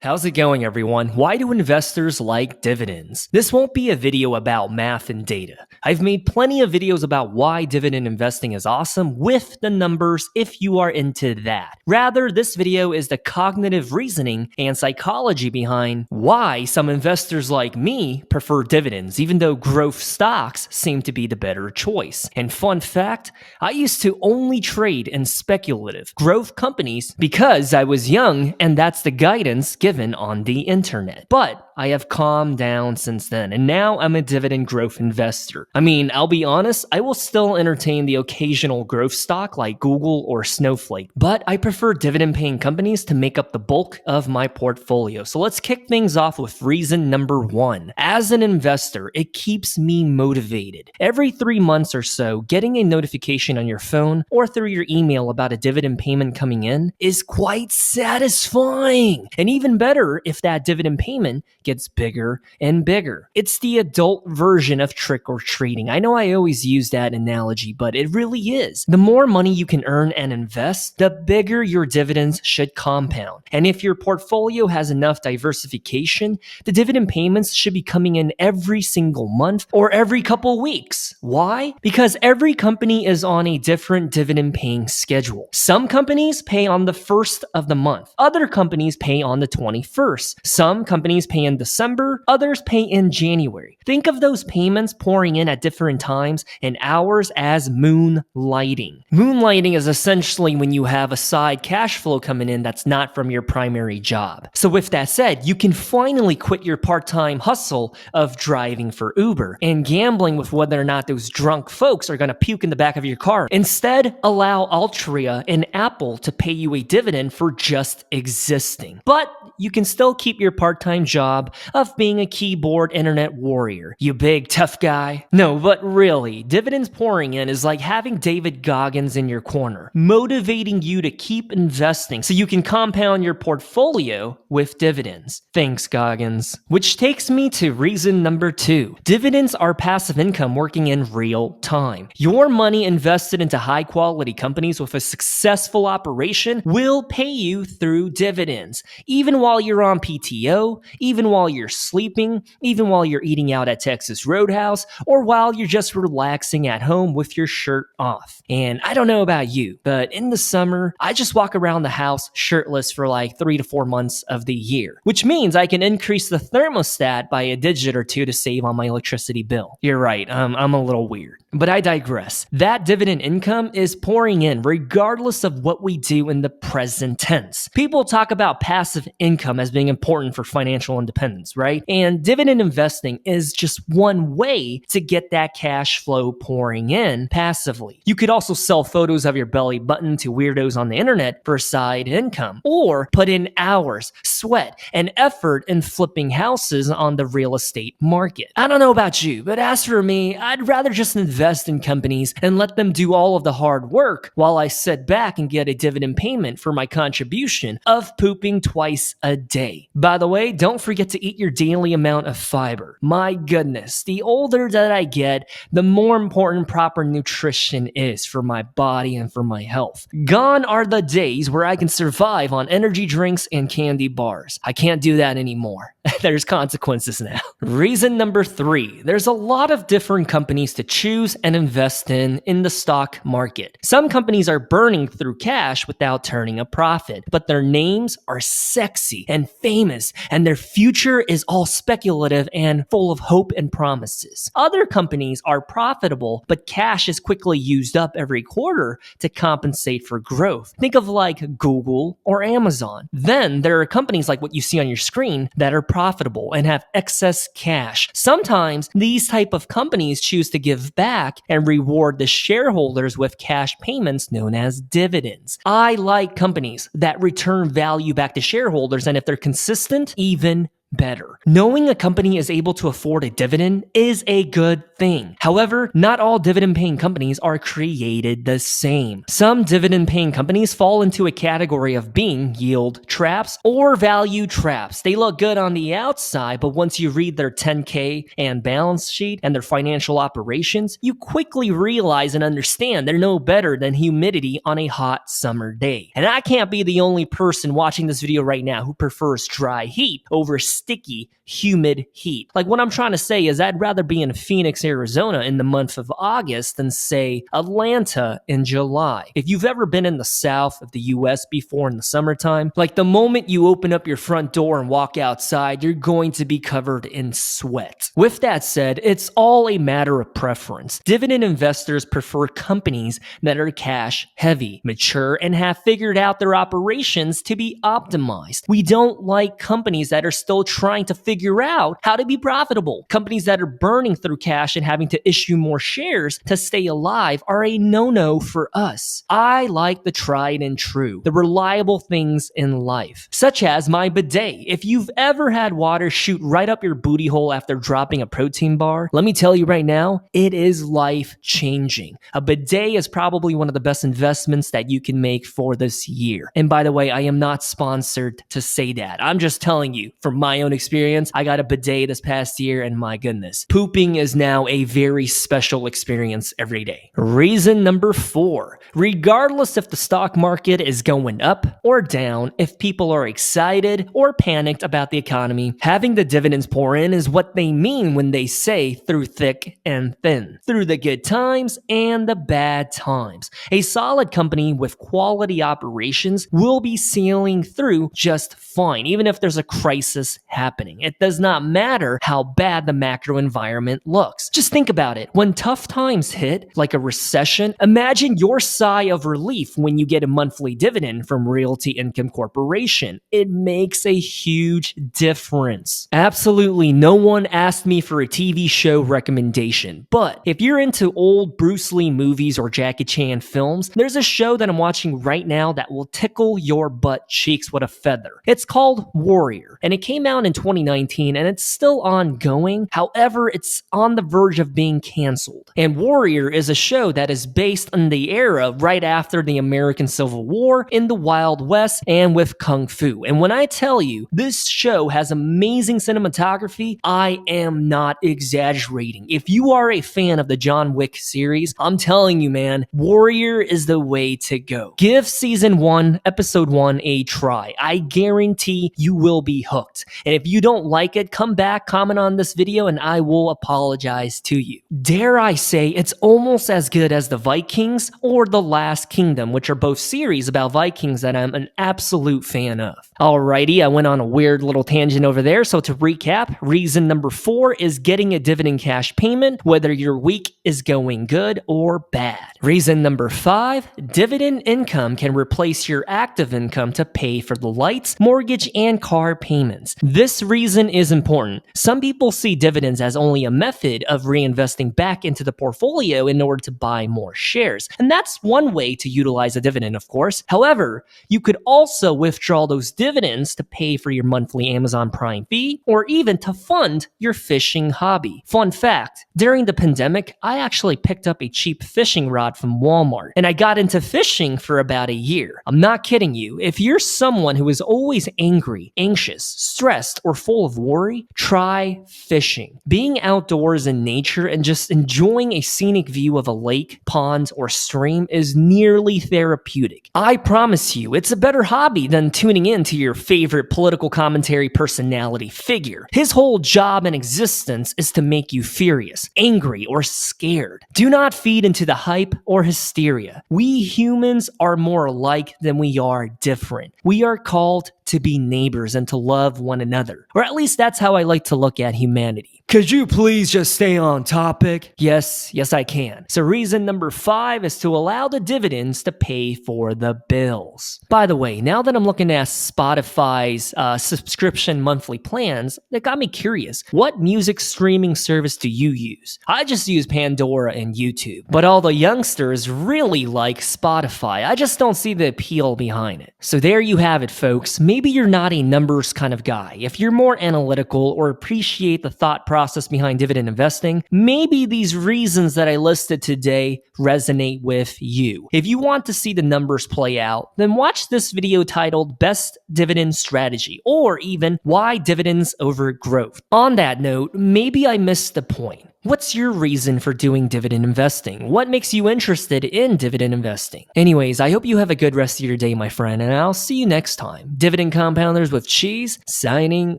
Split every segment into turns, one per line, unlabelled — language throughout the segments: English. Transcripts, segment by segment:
How's it going, everyone? Why do investors like dividends? This won't be a video about math and data. I've made plenty of videos about why dividend investing is awesome with the numbers if you are into that. Rather, this video is the cognitive reasoning and psychology behind why some investors like me prefer dividends, even though growth stocks seem to be the better choice. And fun fact, I used to only trade in speculative growth companies because I was young and that's the guidance given on the internet. But I have calmed down since then, and now I'm a dividend growth investor. I mean, I'll be honest, I will still entertain the occasional growth stock like Google or Snowflake, but I prefer dividend-paying companies to make up the bulk of my portfolio. So let's kick things off with reason number one. As an investor, it keeps me motivated. Every 3 months or so, getting a notification on your phone or through your email about a dividend payment coming in is quite satisfying. And even better if that dividend payment gets bigger and bigger. It's the adult version of trick or treating. I know I always use that analogy, but it really is. The more money you can earn and invest, the bigger your dividends should compound. And if your portfolio has enough diversification, the dividend payments should be coming in every single month or every couple weeks. Why? Because every company is on a different dividend paying schedule. Some companies pay on the first of the month. Other companies pay on the 21st. Some companies pay in December, others pay in January. Think of those payments pouring in at different times and hours as moonlighting. Moonlighting is essentially when you have a side cash flow coming in that's not from your primary job. So with that said, you can finally quit your part-time hustle of driving for Uber and gambling with whether or not those drunk folks are going to puke in the back of your car. Instead, allow Altria and Apple to pay you a dividend for just existing. But you can still keep your part-time job of being a keyboard internet warrior. You big tough guy. No, but really, dividends pouring in is like having David Goggins in your corner, motivating you to keep investing so you can compound your portfolio with dividends. Thanks, Goggins. Which takes me to reason number two. Dividends are passive income working in real time. Your money invested into high-quality companies with a successful operation will pay you through dividends, even while you're on PTO, even while you're sleeping, even while you're eating out at Texas Roadhouse, or while you're just relaxing at home with your shirt off. And I don't know about you, but in the summer, I just walk around the house shirtless for like 3 to 4 months of the year, which means I can increase the thermostat by a digit or two to save on my electricity bill. You're right, I'm a little weird. But I digress. That dividend income is pouring in regardless of what we do in the present tense. People talk about passive income as being important for financial independence, right? And dividend investing is just one way to get that cash flow pouring in passively. You could also sell photos of your belly button to weirdos on the internet for side income, or put in hours, sweat, and effort in flipping houses on the real estate market. I don't know about you, but as for me, I'd rather just invest in companies and let them do all of the hard work while I sit back and get a dividend payment for my contribution of pooping twice a day. By the way, don't forget to eat your daily amount of fiber. My goodness, the older that I get, the more important proper nutrition is for my body and for my health. Gone are the days where I can survive on energy drinks and candy bars. I can't do that anymore. There's consequences now. Reason number three, there's a lot of different companies to choose and invest in the stock market. Some companies are burning through cash without turning a profit, but their names are sexy and famous, and their future is all speculative and full of hope and promises. Other companies are profitable, but cash is quickly used up every quarter to compensate for growth. Think of like Google or Amazon. Then there are companies like what you see on your screen that are profitable and have excess cash. Sometimes these type of companies choose to give back and reward the shareholders with cash payments known as dividends. I like companies that return value back to shareholders, and if they're consistent, even better. Knowing a company is able to afford a dividend is a good thing. However, not all dividend-paying companies are created the same. Some dividend-paying companies fall into a category of being yield traps or value traps. They look good on the outside, but once you read their 10K and balance sheet and their financial operations, you quickly realize and understand they're no better than humidity on a hot summer day. And I can't be the only person watching this video right now who prefers dry heat over sticky, humid heat. Like, what I'm trying to say is I'd rather be in Phoenix, Arizona in the month of August than, say, Atlanta in July. If you've ever been in the south of the US before in the summertime, like the moment you open up your front door and walk outside, you're going to be covered in sweat. With that said, it's all a matter of preference. Dividend investors prefer companies that are cash heavy, mature, and have figured out their operations to be optimized. We don't like companies that are still trying to figure out how to be profitable. Companies that are burning through cash and having to issue more shares to stay alive are a no-no for us. I like the tried and true, the reliable things in life, such as my bidet. If you've ever had water shoot right up your booty hole after dropping a protein bar, let me tell you right now, it is life-changing. A bidet is probably one of the best investments that you can make for this year. And by the way, I am not sponsored to say that. I'm just telling you from my own experience. I got a bidet this past year, and my goodness, pooping is now a very special experience every day. Reason number 4, regardless if the stock market is going up or down, if people are excited or panicked about the economy, having the dividends pour in is what they mean when they say through thick and thin, through the good times and the bad times. A solid company with quality operations will be sailing through just fine, even if there's a crisis happening. It does not matter how bad the macro environment looks. Just think about it. When tough times hit, like a recession, imagine your sigh of relief when you get a monthly dividend from Realty Income Corporation. It makes a huge difference. Absolutely no one asked me for a TV show recommendation, but if you're into old Bruce Lee movies or Jackie Chan films, there's a show that I'm watching right now that will tickle your butt cheeks with a feather. It's called Warrior, and it came out in 2019, and it's still ongoing. However, it's on the verge of being canceled. And Warrior is a show that is based on the era right after the American Civil War in the Wild West and with Kung Fu. And when I tell you this show has amazing cinematography, I am not exaggerating. If you are a fan of the John Wick series, I'm telling you, man, Warrior is the way to go. Give season 1, episode 1 a try. I guarantee you will be hooked. And if you don't like it, come back, comment on this video, and I will apologize to you. Dare I say, it's almost as good as The Vikings or The Last Kingdom, which are both series about Vikings that I'm an absolute fan of. Alrighty, I went on a weird little tangent over there. So to recap, reason number 4 is getting a dividend cash payment, whether your week is going good or bad. Reason number 5, dividend income can replace your active income to pay for the lights, mortgage, and car payments. This reason is important. Some people see dividends as only a method of reinvesting back into the portfolio in order to buy more shares. And that's one way to utilize a dividend, of course. However, you could also withdraw those dividends to pay for your monthly Amazon Prime fee or even to fund your fishing hobby. Fun fact, during the pandemic, I actually picked up a cheap fishing rod from Walmart, and I got into fishing for about a year. I'm not kidding you. If you're someone who is always angry, anxious, stressed, or full of worry, try fishing. Being outdoors in nature and just enjoying a scenic view of a lake, pond, or stream is nearly therapeutic. I promise you, it's a better hobby than tuning in to your favorite political commentary personality figure. His whole job and existence is to make you furious, angry, or scared. Do not feed into the hype or hysteria. We humans are more alike than we are different. We are called to be neighbors and to love one another. Or at least that's how I like to look at humanity. Could you please just stay on topic? Yes, I can. So reason number 5 is to allow the dividends to pay for the bills. By the way, now that I'm looking at Spotify's subscription monthly plans, that got me curious. What music streaming service do you use? I just use Pandora and YouTube. But all the youngsters really like Spotify. I just don't see the appeal behind it. So there you have it, folks. Maybe you're not a numbers kind of guy. If you're more analytical or appreciate the thought process behind dividend investing, maybe these reasons that I listed today resonate with you. If you want to see the numbers play out, then watch this video titled Best Dividend Strategy, or even Why Dividends Over Growth. On that note, maybe I missed the point. What's your reason for doing dividend investing? What makes you interested in dividend investing? Anyways, I hope you have a good rest of your day, my friend, and I'll see you next time. Dividend Compounders with Cheese, signing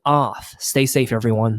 off. Stay safe, everyone.